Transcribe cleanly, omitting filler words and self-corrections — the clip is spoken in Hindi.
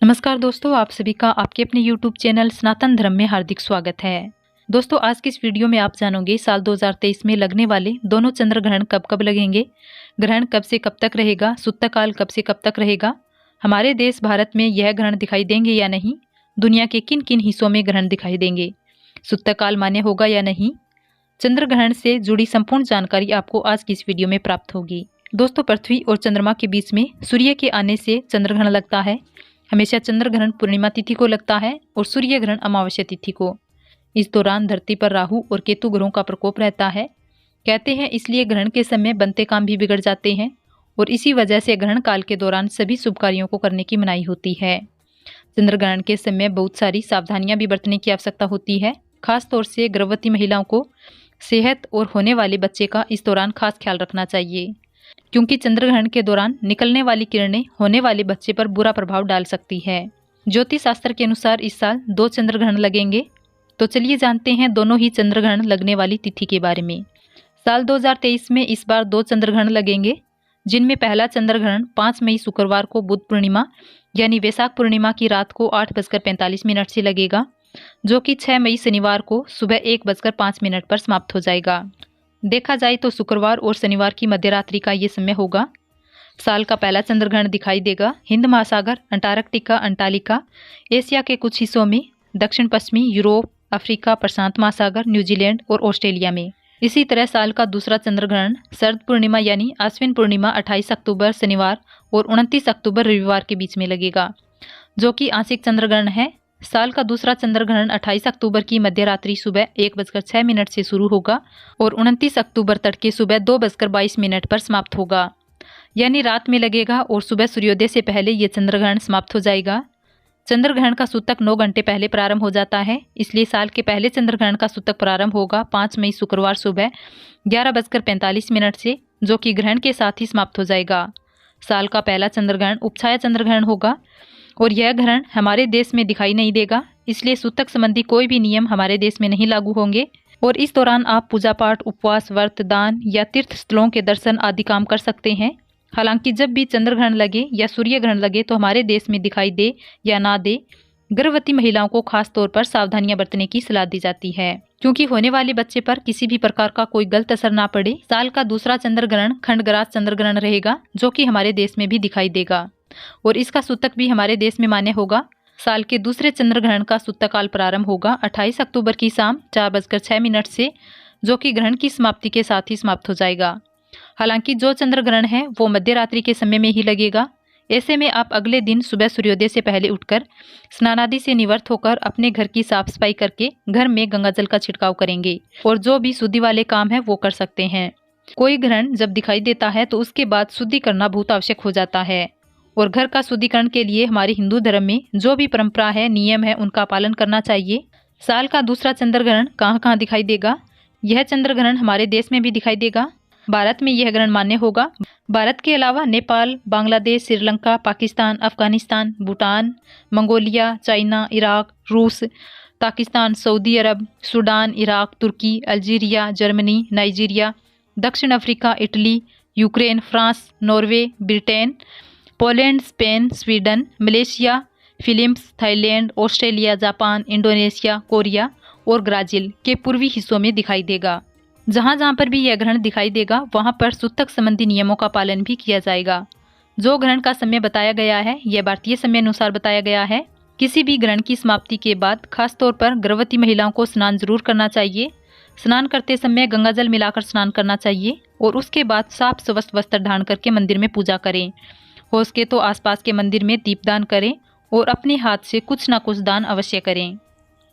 नमस्कार दोस्तों, आप सभी का आपके अपने YouTube चैनल सनातन धर्म में हार्दिक स्वागत है। दोस्तों, आज की इस वीडियो में आप जानोगे साल 2023 में लगने वाले दोनों चंद्र ग्रहण कब कब लगेंगे, ग्रहण कब से कब तक रहेगा, सुत्तकाल कब से कब तक रहेगा, हमारे देश भारत में यह ग्रहण दिखाई देंगे या नहीं, दुनिया के किन किन हिस्सों में ग्रहण दिखाई देंगे, सुत्तकाल मान्य होगा या नहीं। चंद्र ग्रहण से जुड़ी संपूर्ण जानकारी आपको आज की इस वीडियो में प्राप्त होगी। दोस्तों, पृथ्वी और चंद्रमा के बीच में सूर्य के आने से चंद्र ग्रहण लगता है। हमेशा चंद्र ग्रहण पूर्णिमा तिथि को लगता है और सूर्य ग्रहण अमावस्या तिथि को। इस दौरान धरती पर राहु और केतु ग्रहों का प्रकोप रहता है। कहते हैं इसलिए ग्रहण के समय बनते काम भी बिगड़ जाते हैं और इसी वजह से ग्रहण काल के दौरान सभी शुभ कार्यों को करने की मनाही होती है। चंद्र ग्रहण के समय बहुत सारी सावधानियां भी बरतने की आवश्यकता होती है। खास तौर से गर्भवती महिलाओं को सेहत और होने वाले बच्चे का इस दौरान खास ख्याल रखना चाहिए, क्योंकि चंद्र ग्रहण के दौरान निकलने वाली किरणें होने वाले बच्चे पर बुरा प्रभाव डाल सकती है। ज्योतिष शास्त्र के अनुसार इस साल 2 चंद्र ग्रहण लगेंगे। तो चलिए जानते हैं दोनों ही चंद्र ग्रहण लगने वाली तिथि के बारे में। साल 2023 में इस बार 2 चंद्र ग्रहण लगेंगे, जिनमें पहला चंद्र ग्रहण 5 मई शुक्रवार को बुध पूर्णिमा यानी वैशाख पूर्णिमा की रात को 8:45 से लगेगा, जो कि 6 मई शनिवार को सुबह 1:05 पर समाप्त हो जाएगा। देखा जाए तो शुक्रवार और शनिवार की मध्यरात्रि का ये समय होगा। साल का पहला चंद्र ग्रहण दिखाई देगा हिंद महासागर, अंटार्कटिका, अंटालिका, एशिया के कुछ हिस्सों में, दक्षिण पश्चिमी यूरोप, अफ्रीका, प्रशांत महासागर, न्यूजीलैंड और ऑस्ट्रेलिया में। इसी तरह साल का दूसरा चंद्र ग्रहण शरद पूर्णिमा यानी आश्विन पूर्णिमा 28 अक्टूबर शनिवार और 29 अक्टूबर रविवार के बीच में लगेगा, जो कि आंशिक चंद्र ग्रहण है। साल का दूसरा चंद्र ग्रहण 28 अक्टूबर की मध्यरात्रि सुबह 1:06 से शुरू होगा और 29 अक्टूबर तड़के सुबह 2:22 पर समाप्त होगा, यानी रात में लगेगा और सुबह सूर्योदय से पहले ये चंद्र ग्रहण समाप्त हो जाएगा। चंद्र ग्रहण का सूतक 9 घंटे पहले प्रारंभ हो जाता है, इसलिए साल के पहले चंद्र ग्रहण का सूतक प्रारंभ होगा 5 मई शुक्रवार सुबह 11:45 से, जो कि ग्रहण के साथ ही समाप्त हो जाएगा। साल का पहला चंद्र ग्रहण उपछाया चंद्र ग्रहण होगा और यह ग्रहण हमारे देश में दिखाई नहीं देगा, इसलिए सूतक संबंधी कोई भी नियम हमारे देश में नहीं लागू होंगे और इस दौरान आप पूजा पाठ, उपवास, व्रत, दान या तीर्थ स्थलों के दर्शन आदि काम कर सकते हैं। हालांकि जब भी चंद्र ग्रहण लगे या सूर्य ग्रहण लगे तो हमारे देश में दिखाई दे या ना दे, गर्भवती महिलाओं को खास तौर पर सावधानियां बरतने की सलाह दी जाती है, क्योंकि होने वाले बच्चे पर किसी भी प्रकार का कोई गलत असर ना पड़े। साल का दूसरा चंद्र ग्रहण खंडग्रास चंद्र ग्रहण रहेगा, जो कि हमारे देश में भी दिखाई देगा और इसका सूतक भी हमारे देश में मान्य होगा। साल के दूसरे चंद्र ग्रहण का सूतकाल प्रारंभ होगा 28 अक्टूबर की शाम 4:06 से, जो कि ग्रहण की समाप्ति के साथ ही समाप्त हो जाएगा। हालांकि जो चंद्र ग्रहण है वो मध्यरात्रि के समय में ही लगेगा। ऐसे में आप अगले दिन सुबह सूर्योदय से पहले उठकर स्नान आदि से निवृत्त होकर अपने घर की साफ सफाई करके घर में गंगा जल का छिड़काव करेंगे और जो भी शुद्धि वाले काम है वो कर सकते हैं। कोई ग्रहण जब दिखाई देता है तो उसके बाद शुद्धि करना बहुत आवश्यक हो जाता है और घर का शुद्धिकरण के लिए हमारे हिंदू धर्म में जो भी परंपरा है, नियम है, उनका पालन करना चाहिए। साल का दूसरा चंद्र ग्रहण कहाँ कहाँ दिखाई देगा? यह चंद्र ग्रहण हमारे देश में भी दिखाई देगा। भारत में यह ग्रहण मान्य होगा। भारत के अलावा Nepal, Bangladesh, Sri Lanka, Pakistan, Afghanistan, Bhutan, Mongolia, China, Iraq, रूस, पाकिस्तान, सऊदी अरब, सूडान, इराक, तुर्की, अल्जीरिया, जर्मनी, नाइजीरिया, दक्षिण Africa, Italy, Ukraine, France, Norway, Britain, Poland, Spain, Sweden, Malaysia, Philippines, Thailand, Australia, Japan, Indonesia, Korea और ब्राजील के पूर्वी हिस्सों में दिखाई देगा। जहाँ जहाँ पर भी यह ग्रहण दिखाई देगा वहाँ पर सूतक संबंधी नियमों का पालन भी किया जाएगा। जो ग्रहण का समय बताया गया है यह भारतीय समय अनुसार बताया गया है। किसी भी ग्रहण की समाप्ति के बाद खास तौर पर गर्भवती महिलाओं को स्नान जरूर करना चाहिए। स्नान करते समय गंगा जल मिलाकर स्नान करना चाहिए और उसके बाद साफ स्वस्थ वस्त्र धारण करके मंदिर में पूजा करें। हो सके तो आसपास के मंदिर में दीपदान करें और अपने हाथ से कुछ ना कुछ दान अवश्य करें।